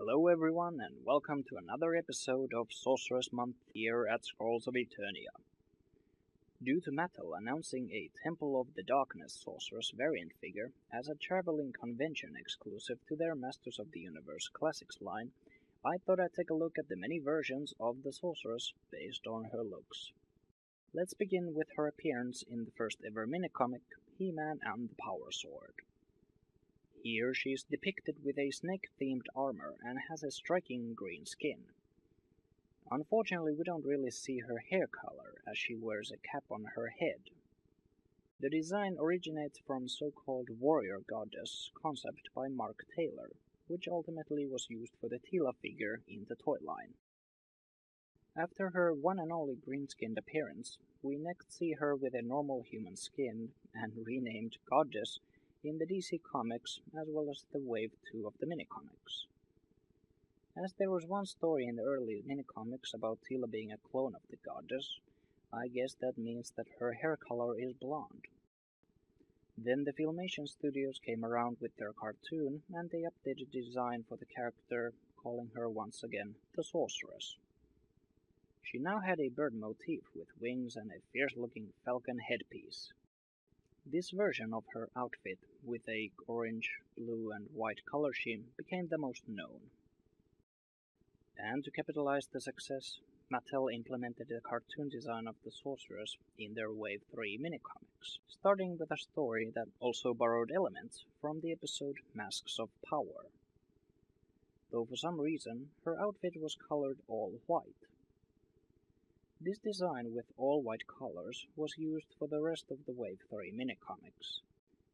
Hello everyone and welcome to another episode of Sorceress Month here at Scrolls of Eternia. Due to Mattel announcing a Temple of the Darkness Sorceress variant figure as a traveling convention exclusive to their Masters of the Universe Classics line, I thought I'd take a look at the many versions of the Sorceress based on her looks. Let's begin with her appearance in the first ever minicomic, He-Man and the Power Sword. Here she is depicted with a snake-themed armor and has a striking green skin. Unfortunately, we don't really see her hair color as she wears a cap on her head. The design originates from so-called warrior goddess concept by Mark Taylor, which ultimately was used for the Teela figure in the toy line. After her one and only green-skinned appearance, we next see her with a normal human skin and renamed Goddess in the DC Comics as well as the Wave 2 of the minicomics. As there was one story in the early minicomics about Teela being a clone of the Goddess, I guess that means that her hair color is blonde. Then the Filmation Studios came around with their cartoon and they updated the design for the character, calling her once again the Sorceress. She now had a bird motif with wings and a fierce-looking falcon headpiece. This version of her outfit, with a orange, blue and white color scheme, became the most known. And to capitalize the success, Mattel implemented the cartoon design of the Sorceress in their Wave 3 minicomics, starting with a story that also borrowed elements from the episode Masks of Power. Though for some reason, her outfit was colored all white. This design with all white colors was used for the rest of the Wave 3 minicomics,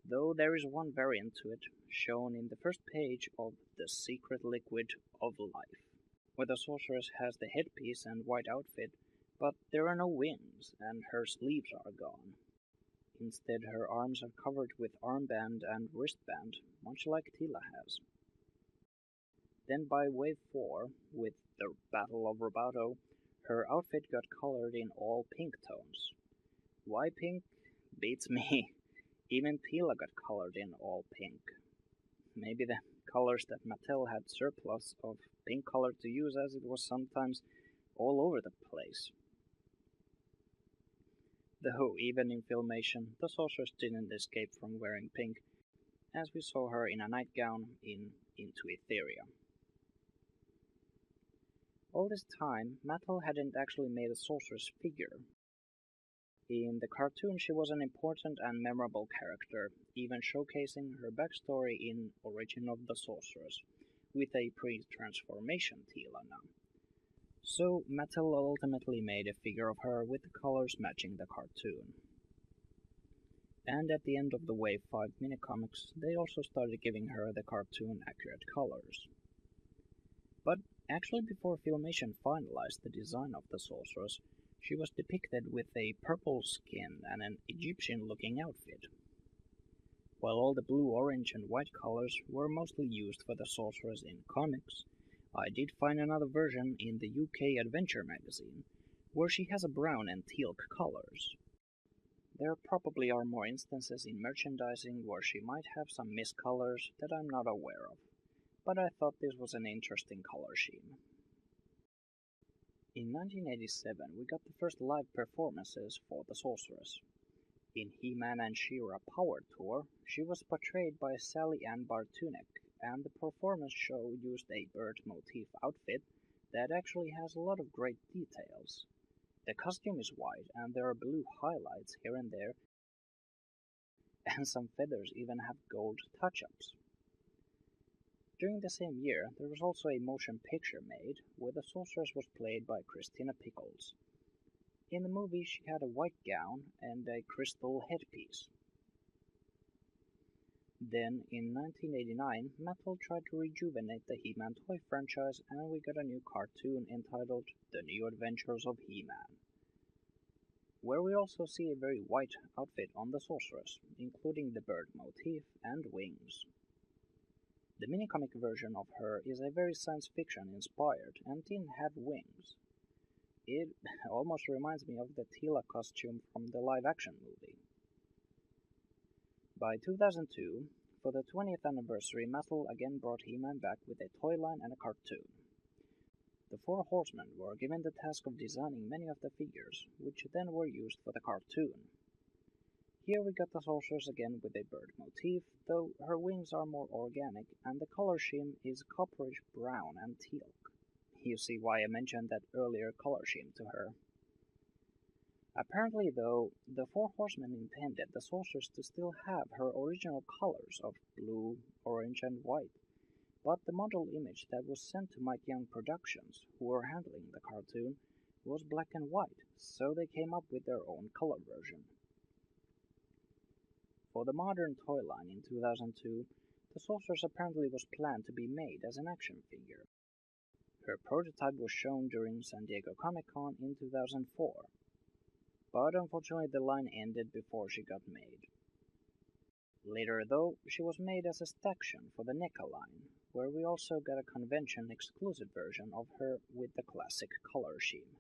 though there is one variant to it shown in the first page of The Secret Liquid of Life, where the Sorceress has the headpiece and white outfit, but there are no wings and her sleeves are gone. Instead, her arms are covered with armband and wristband, much like Teela has. Then by Wave 4, with the Battle of Roboto, her outfit got colored in all pink tones. Why pink? Beats me. Even Teela got colored in all pink. Maybe the colors that Mattel had surplus of pink color to use, as it was sometimes all over the place. Though even in Filmation, the Sorceress didn't escape from wearing pink, as we saw her in a nightgown in Into Etheria. All this time, Mattel hadn't actually made a Sorceress figure. In the cartoon she was an important and memorable character, even showcasing her backstory in Origin of the Sorceress, with a pre-transformation Teela now. So Mattel ultimately made a figure of her with the colors matching the cartoon. And at the end of the Wave 5 minicomics, they also started giving her the cartoon-accurate colors. But actually before Filmation finalized the design of the Sorceress, she was depicted with a purple skin and an Egyptian-looking outfit. While all the blue, orange and white colors were mostly used for the Sorceress in comics, I did find another version in the UK Adventure magazine, where she has a brown and teal colors. There probably are more instances in merchandising where she might have some miscolors that I'm not aware of, but I thought this was an interesting color scheme. In 1987, we got the first live performances for the Sorceress. In He-Man and She-Ra Power Tour, she was portrayed by Sally Ann Bartunek, and the performance show used a bird motif outfit that actually has a lot of great details. The costume is white, and there are blue highlights here and there, and some feathers even have gold touch-ups. During the same year, there was also a motion picture made, where the Sorceress was played by Christina Pickles. In the movie, she had a white gown and a crystal headpiece. Then, in 1989, Mattel tried to rejuvenate the He-Man toy franchise, and we got a new cartoon entitled The New Adventures of He-Man, where we also see a very white outfit on the Sorceress, including the bird motif and wings. The minicomic version of her is a very science fiction inspired and didn't have wings. It almost reminds me of the Teela costume from the live action movie. By 2002, For the 20th anniversary, Mattel again brought He-Man back with a toy line and a cartoon. The Four Horsemen were given the task of designing many of the figures, which then were used for the cartoon. Here we got the sorceress again with a bird motif, though her wings are more organic and the color scheme is copperish brown and teal. You see why I mentioned that earlier color scheme to her. Apparently though, the Four Horsemen intended the sorceress to still have her original colors of blue, orange and white, but the model image that was sent to Mike Young Productions, who were handling the cartoon, was black and white, so they came up with their own color version. For the modern toy line in 2002, the sorceress apparently was planned to be made as an action figure. Her prototype was shown during San Diego Comic-Con in 2004, but unfortunately the line ended before she got made. Later though, she was made as a section for the NECA line, where we also got a convention-exclusive version of her with the classic color scheme.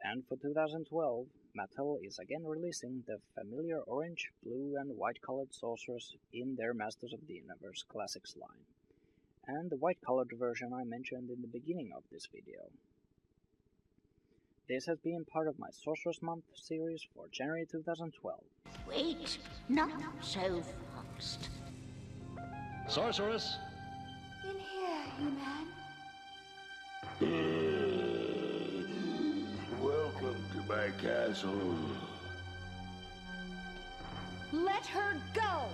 And for 2012, Mattel is again releasing the familiar orange, blue and white colored sorceress in their Masters of the Universe Classics line, and the white colored version I mentioned in the beginning of this video. This has been part of my Sorceress Month series for January 2012. Wait, not so fast. Sorceress! In here, He-Man. Welcome to my castle. Let her go!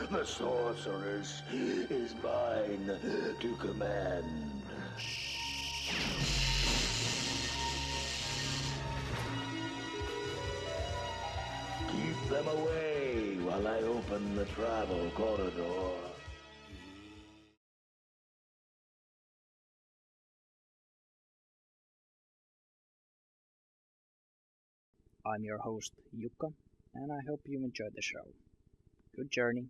The sorceress is mine to command. Keep them away while I open the travel corridor. I'm your host, Jukka, and I hope you enjoyed the show. Good journey.